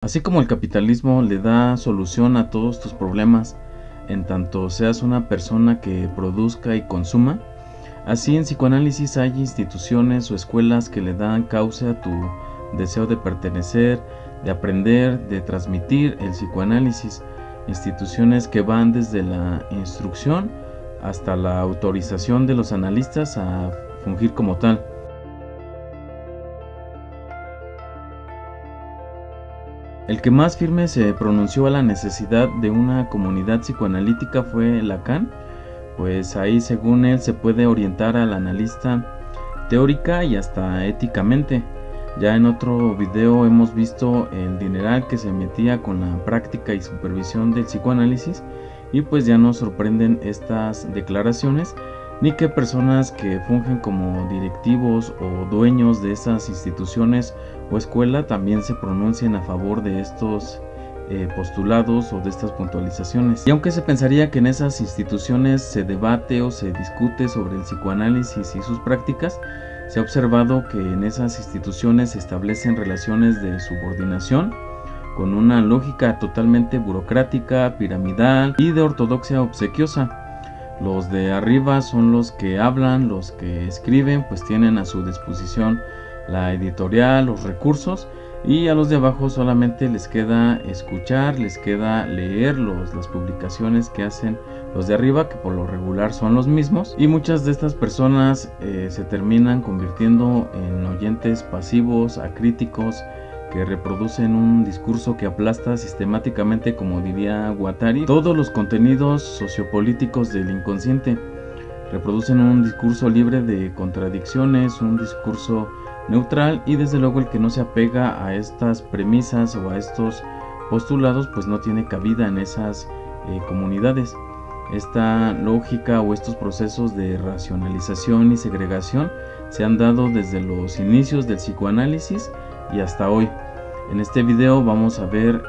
Así como el capitalismo le da solución a todos tus problemas, en tanto seas una persona que produzca y consuma, así en psicoanálisis hay instituciones o escuelas que le dan cauce a tu deseo de pertenecer, de aprender, de transmitir el psicoanálisis. Instituciones que van desde la instrucción hasta la autorización de los analistas a fungir como tal. El que más firme se pronunció a la necesidad de una comunidad psicoanalítica fue Lacan, pues ahí según él se puede orientar al analista teórica y hasta éticamente. Ya en otro video hemos visto el dineral que se metía con la práctica y supervisión del psicoanálisis, y pues ya no sorprenden estas declaraciones ni que personas que fungen como directivos o dueños de esas instituciones o escuela también se pronuncien a favor de estos postulados o de estas puntualizaciones. Y aunque se pensaría que en esas instituciones se debate o se discute sobre el psicoanálisis y sus prácticas, se ha observado que en esas instituciones se establecen relaciones de subordinación con una lógica totalmente burocrática, piramidal y de ortodoxia obsequiosa. Los de arriba son los que hablan, los que escriben, pues tienen a su disposición la editorial, los recursos, y a los de abajo solamente les queda escuchar, les queda leer las publicaciones que hacen los de arriba, que por lo regular son los mismos, y muchas de estas personas se terminan convirtiendo en oyentes pasivos, acríticos, que reproducen un discurso que aplasta sistemáticamente, como diría Guattari, todos los contenidos sociopolíticos del inconsciente. Reproducen un discurso libre de contradicciones, un discurso neutral, y desde luego el que no se apega a estas premisas o a estos postulados pues no tiene cabida en esas comunidades. Esta lógica o estos procesos de racionalización y segregación se han dado desde los inicios del psicoanálisis y hasta hoy. En este video vamos a ver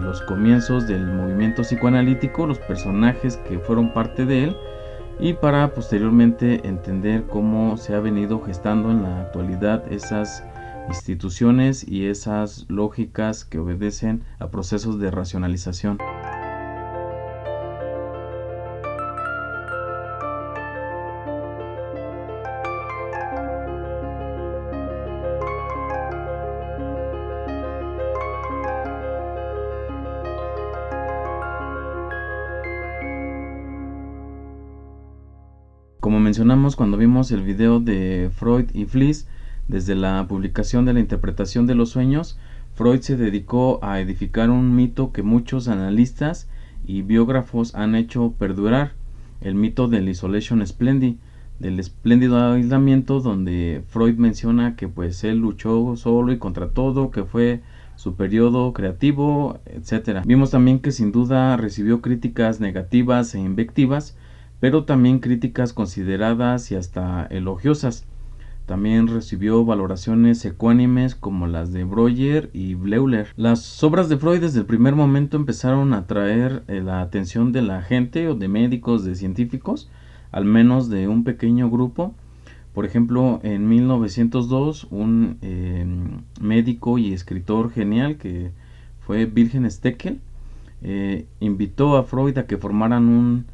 los comienzos del movimiento psicoanalítico, los personajes que fueron parte de él, y para posteriormente entender cómo se ha venido gestando en la actualidad esas instituciones y esas lógicas que obedecen a procesos de racionalización. Como mencionamos cuando vimos el video de Freud y Fliess, desde la publicación de la interpretación de los sueños, Freud se dedicó a edificar un mito que muchos analistas y biógrafos han hecho perdurar, el mito del isolation splendid, del espléndido aislamiento, donde Freud menciona que pues él luchó solo y contra todo, que fue su periodo creativo, etc. Vimos también que sin duda recibió críticas negativas e invectivas, pero también críticas consideradas y hasta elogiosas. También recibió valoraciones ecuánimes como las de Breuer y Bleuler. Las obras de Freud desde el primer momento empezaron a atraer la atención de la gente o de médicos, de científicos, al menos de un pequeño grupo. Por ejemplo, en 1902 un médico y escritor genial que fue Wilhelm Stekel invitó a Freud a que formaran un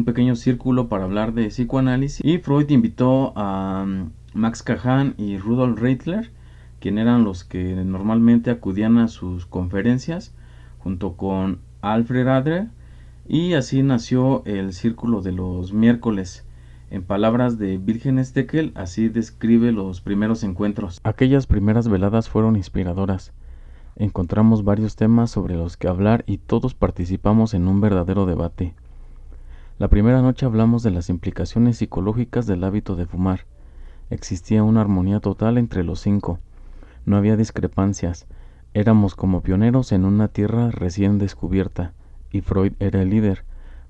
pequeño círculo para hablar de psicoanálisis, y Freud invitó a Max Cahan y Rudolf Reitler, quien eran los que normalmente acudían a sus conferencias, junto con Alfred Adler, y así nació el Círculo de los Miércoles. En palabras de Wilhelm Stekel, así describe los primeros encuentros. Aquellas primeras veladas fueron inspiradoras. Encontramos varios temas sobre los que hablar y todos participamos en un verdadero debate. La primera noche hablamos de las implicaciones psicológicas del hábito de fumar. Existía una armonía total entre los 5. No había discrepancias. Éramos como pioneros en una tierra recién descubierta, y Freud era el líder.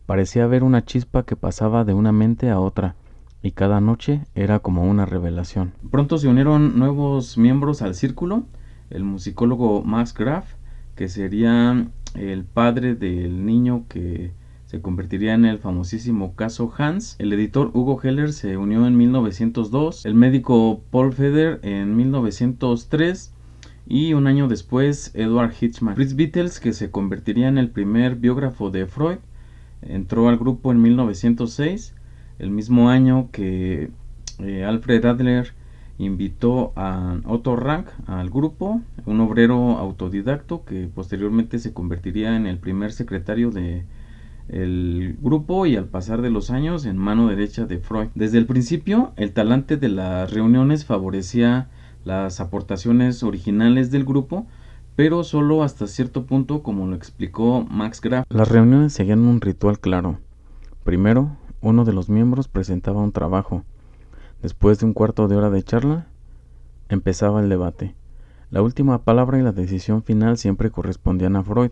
Parecía haber una chispa que pasaba de una mente a otra, y cada noche era como una revelación. Pronto se unieron nuevos miembros al círculo: el musicólogo Max Graf, que sería el padre del niño que se convertiría en el famosísimo caso Hans. El editor Hugo Heller se unió en 1902, el médico Paul Feder en 1903, y un año después Edward Hitchman. Fritz Beatles, que se convertiría en el primer biógrafo de Freud, entró al grupo en 1906, el mismo año que Alfred Adler invitó a Otto Rank al grupo, un obrero autodidacto que posteriormente se convertiría en el primer secretario de el grupo y al pasar de los años en mano derecha de Freud. Desde el principio, el talante de las reuniones favorecía las aportaciones originales del grupo, pero solo hasta cierto punto, como lo explicó Max Graf. Las reuniones seguían un ritual claro. Primero, uno de los miembros presentaba un trabajo. Después de un cuarto de hora de charla, empezaba el debate. La última palabra y la decisión final siempre correspondían a Freud.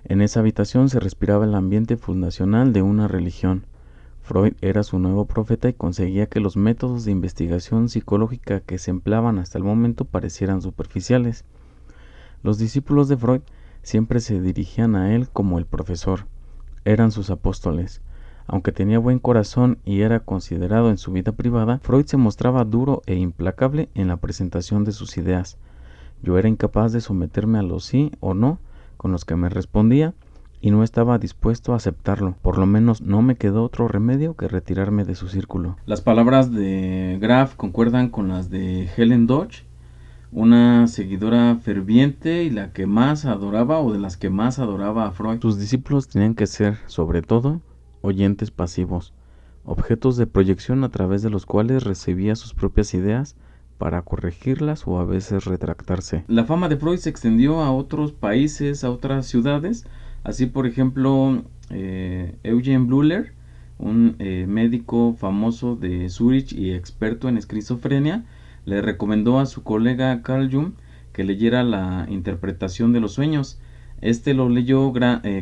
En esa habitación se respiraba el ambiente fundacional de una religión. Freud era su nuevo profeta y conseguía que los métodos de investigación psicológica que se empleaban hasta el momento parecieran superficiales. Los discípulos de Freud siempre se dirigían a él como el profesor. Eran sus apóstoles. Aunque tenía buen corazón y era considerado en su vida privada, Freud se mostraba duro e implacable en la presentación de sus ideas. Yo era incapaz de someterme a los sí o no con los que me respondía y no estaba dispuesto a aceptarlo. Por lo menos no me quedó otro remedio que retirarme de su círculo. Las palabras de Graf concuerdan con las de Helen Dodge, una seguidora ferviente y la que más adoraba o de las que más adoraba a Freud. Sus discípulos tenían que ser, sobre todo, oyentes pasivos, objetos de proyección a través de los cuales recibía sus propias ideas para corregirlas o a veces retractarse. La fama de Freud se extendió a otros países, a otras ciudades, así por ejemplo Eugen Bleuler, un médico famoso de Zurich y experto en esquizofrenia, le recomendó a su colega Carl Jung que leyera la interpretación de los sueños. Este lo leyó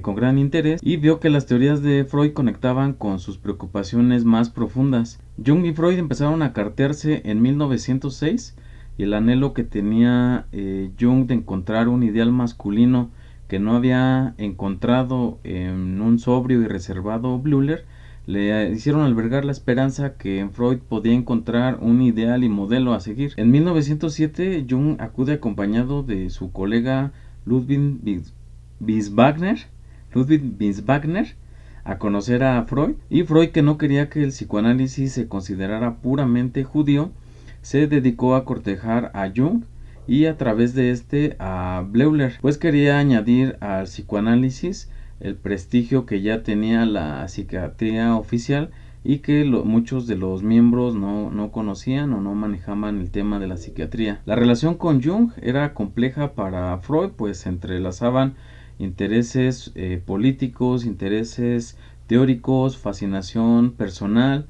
con gran interés y vio que las teorías de Freud conectaban con sus preocupaciones más profundas. Jung y Freud empezaron a cartearse en 1906 y el anhelo que tenía Jung de encontrar un ideal masculino que no había encontrado en un sobrio y reservado Bleuler le hicieron albergar la esperanza que en Freud podía encontrar un ideal y modelo a seguir. En 1907 Jung acude acompañado de su colega Ludwig Binswanger a conocer a Freud, y Freud, que no quería que el psicoanálisis se considerara puramente judío, se dedicó a cortejar a Jung y a través de este a Bleuler, pues quería añadir al psicoanálisis el prestigio que ya tenía la psiquiatría oficial y que muchos de los miembros no conocían o no manejaban el tema de la psiquiatría. La relación con Jung era compleja para Freud, pues se entrelazaban intereses políticos, intereses teóricos, fascinación personal.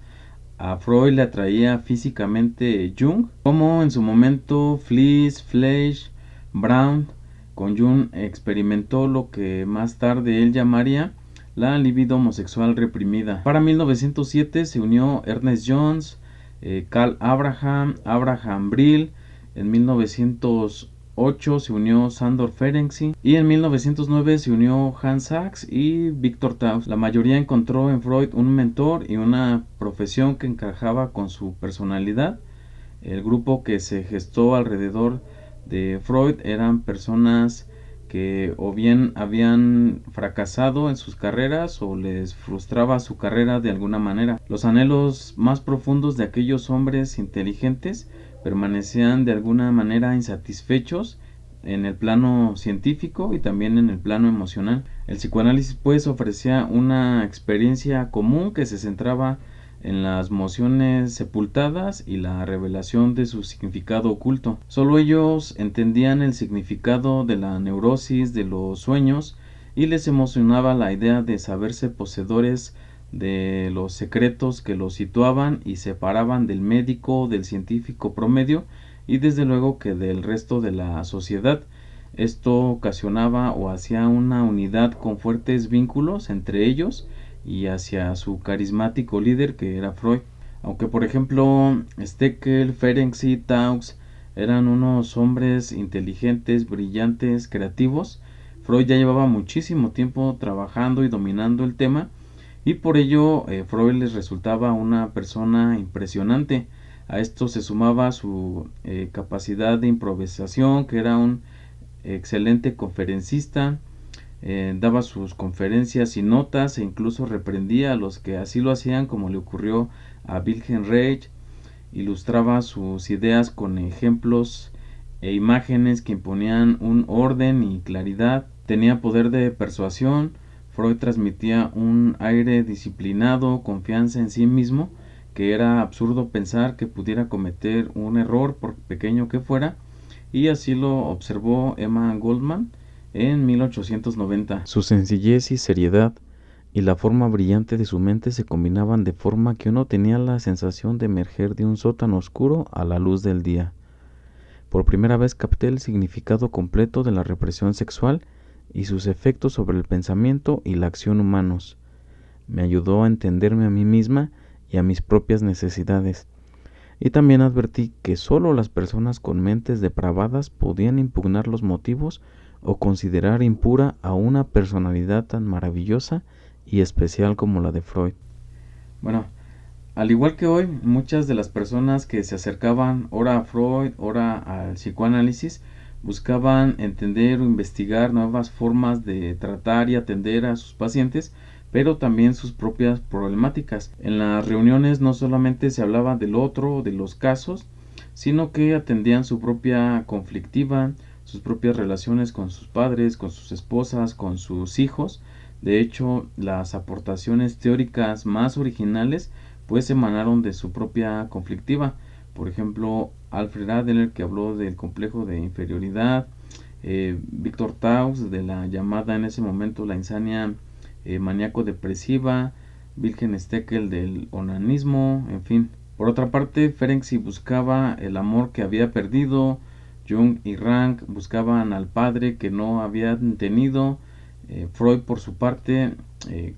A Freud le atraía físicamente Jung, como en su momento Fleisch, Brown. Con Jung experimentó lo que más tarde él llamaría la libido homosexual reprimida. Para 1907 se unió Ernest Jones, Karl Abraham Brill. En 1908 se unió Sándor Ferenczi y en 1909 se unió Hans Sachs y Victor Tauss. La mayoría encontró en Freud un mentor y una profesión que encajaba con su personalidad. El grupo que se gestó alrededor de Freud eran personas que o bien habían fracasado en sus carreras o les frustraba su carrera de alguna manera. Los anhelos más profundos de aquellos hombres inteligentes permanecían de alguna manera insatisfechos en el plano científico y también en el plano emocional. El psicoanálisis pues ofrecía una experiencia común que se centraba en las emociones sepultadas y la revelación de su significado oculto. Solo ellos entendían el significado de la neurosis de los sueños y les emocionaba la idea de saberse poseedores de los secretos que los situaban y separaban del médico, del científico promedio y desde luego que del resto de la sociedad. Esto ocasionaba o hacía una unidad con fuertes vínculos entre ellos y hacia su carismático líder que era Freud. Aunque por ejemplo Steckel, Ferenczi, Tauss eran unos hombres inteligentes, brillantes, creativos, Freud ya llevaba muchísimo tiempo trabajando y dominando el tema y por ello Freud les resultaba una persona impresionante. A esto se sumaba su capacidad de improvisación, que era un excelente conferencista. Daba sus conferencias y notas e incluso reprendía a los que así lo hacían, como le ocurrió a Wilhelm Reich. Ilustraba sus ideas con ejemplos e imágenes que imponían un orden y claridad. Tenía poder de persuasión. Freud transmitía un aire disciplinado, confianza en sí mismo, que era absurdo pensar que pudiera cometer un error por pequeño que fuera, y así lo observó Emma Goldman en 1890. Su sencillez y seriedad y la forma brillante de su mente se combinaban de forma que uno tenía la sensación de emerger de un sótano oscuro a la luz del día. Por primera vez capté el significado completo de la represión sexual y sus efectos sobre el pensamiento y la acción humanos. Me ayudó a entenderme a mí misma y a mis propias necesidades. Y también advertí que solo las personas con mentes depravadas podían impugnar los motivos o considerar impura a una personalidad tan maravillosa y especial como la de Freud. Bueno, al igual que hoy, muchas de las personas que se acercaban ora a Freud, ora al psicoanálisis, buscaban entender o investigar nuevas formas de tratar y atender a sus pacientes, pero también sus propias problemáticas. En las reuniones no solamente se hablaba del otro, de los casos, sino que atendían su propia conflictiva, sus propias relaciones con sus padres, con sus esposas, con sus hijos. De hecho, las aportaciones teóricas más originales pues emanaron de su propia conflictiva. Por ejemplo, Alfred Adler, que habló del complejo de inferioridad, Víctor Taux de la llamada en ese momento la insania maníaco-depresiva, Wilhelm Steckel del onanismo, en fin. Por otra parte, Ferenczi buscaba el amor que había perdido, Jung y Rank buscaban al padre que no habían tenido. Freud, por su parte,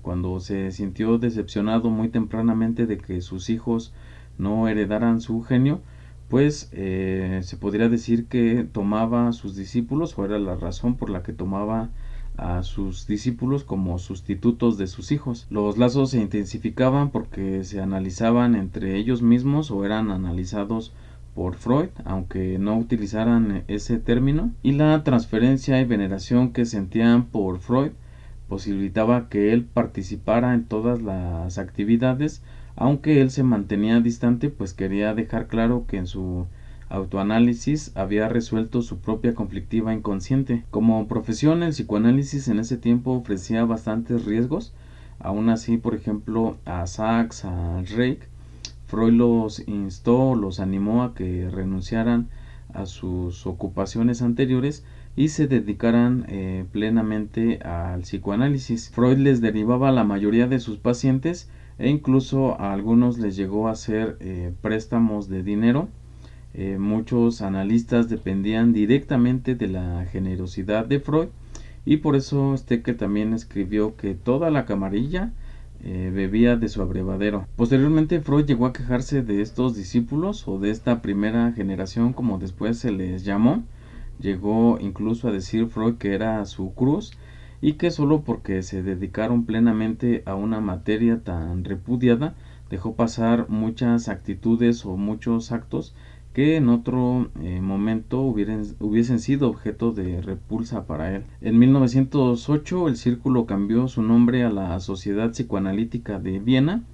cuando se sintió decepcionado muy tempranamente de que sus hijos no heredaran su genio, pues se podría decir que tomaba a sus discípulos, o era la razón por la que tomaba a sus discípulos como sustitutos de sus hijos. Los lazos se intensificaban porque se analizaban entre ellos mismos o eran analizados por Freud, aunque no utilizaran ese término, y la transferencia y veneración que sentían por Freud posibilitaba que él participara en todas las actividades, aunque él se mantenía distante, pues quería dejar claro que en su autoanálisis había resuelto su propia conflictiva inconsciente. Como profesión, el psicoanálisis en ese tiempo ofrecía bastantes riesgos. Aún así, por ejemplo, a Sachs, a Reich, Freud los instó, los animó a que renunciaran a sus ocupaciones anteriores y se dedicaran plenamente al psicoanálisis. Freud les derivaba a la mayoría de sus pacientes e incluso a algunos les llegó a hacer préstamos de dinero. Muchos analistas dependían directamente de la generosidad de Freud, y por eso Steckel también escribió que toda la camarilla bebía de su abrevadero. Posteriormente, Freud llegó a quejarse de estos discípulos, o de esta primera generación como después se les llamó. Llegó incluso a decir Freud que era su cruz, y que solo porque se dedicaron plenamente a una materia tan repudiada dejó pasar muchas actitudes o muchos actos que en otro momento hubiesen sido objeto de repulsa para él. En 1908 el círculo cambió su nombre a la Sociedad Psicoanalítica de Viena.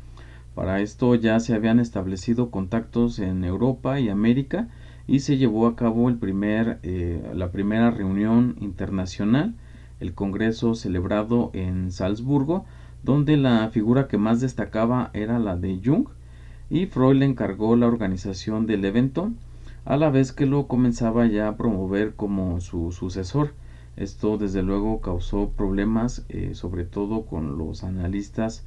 Para esto ya se habían establecido contactos en Europa y América, y se llevó a cabo la primera reunión internacional, el congreso celebrado en Salzburgo, donde la figura que más destacaba era la de Jung, y Freud le encargó la organización del evento, a la vez que lo comenzaba ya a promover como su sucesor. Esto desde luego causó problemas, sobre todo con los analistas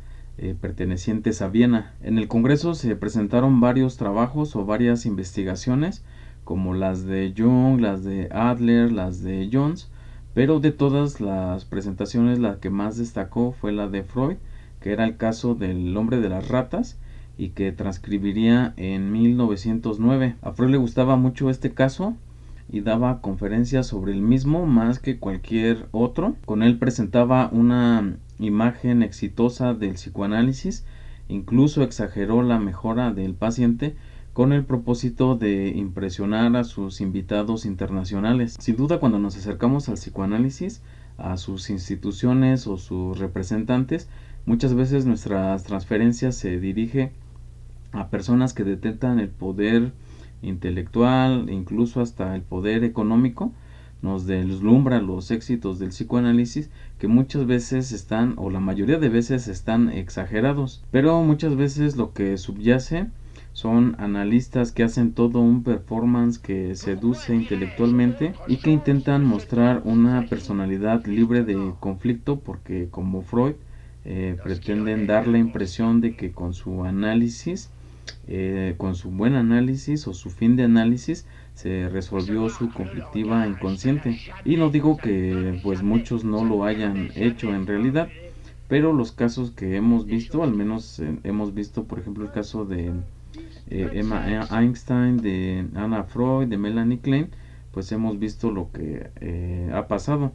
pertenecientes a Viena. En el Congreso se presentaron varios trabajos o varias investigaciones, como las de Jung, las de Adler, las de Jones, pero de todas las presentaciones la que más destacó fue la de Freud, que era el caso del hombre de las ratas, y que transcribiría en 1909. A Freud le gustaba mucho este caso y daba conferencias sobre el mismo más que cualquier otro. Con él presentaba una imagen exitosa del psicoanálisis, incluso exageró la mejora del paciente con el propósito de impresionar a sus invitados internacionales. Sin duda, cuando nos acercamos al psicoanálisis, a sus instituciones o sus representantes, muchas veces nuestras transferencias se dirige a personas que detentan el poder intelectual, incluso hasta el poder económico. Nos deslumbra los éxitos del psicoanálisis, que muchas veces están, o la mayoría de veces están exagerados, pero muchas veces lo que subyace son analistas que hacen todo un performance que seduce intelectualmente y que intentan mostrar una personalidad libre de conflicto, porque como Freud pretenden dar la impresión de que con su análisis, con su buen análisis o su fin de análisis, se resolvió su conflictiva inconsciente. Y no digo que pues muchos no lo hayan hecho en realidad, pero los casos que hemos visto, al menos hemos visto por ejemplo el caso de Emma Einstein, de Anna Freud, de Melanie Klein, pues hemos visto lo que ha pasado.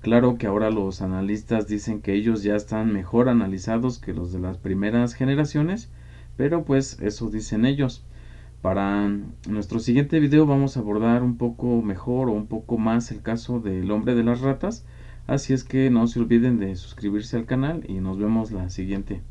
Claro que ahora los analistas dicen que ellos ya están mejor analizados que los de las primeras generaciones, pero pues eso dicen ellos. Para nuestro siguiente video vamos a abordar un poco mejor o un poco más el caso del hombre de las ratas, así es que no se olviden de suscribirse al canal y nos vemos la siguiente.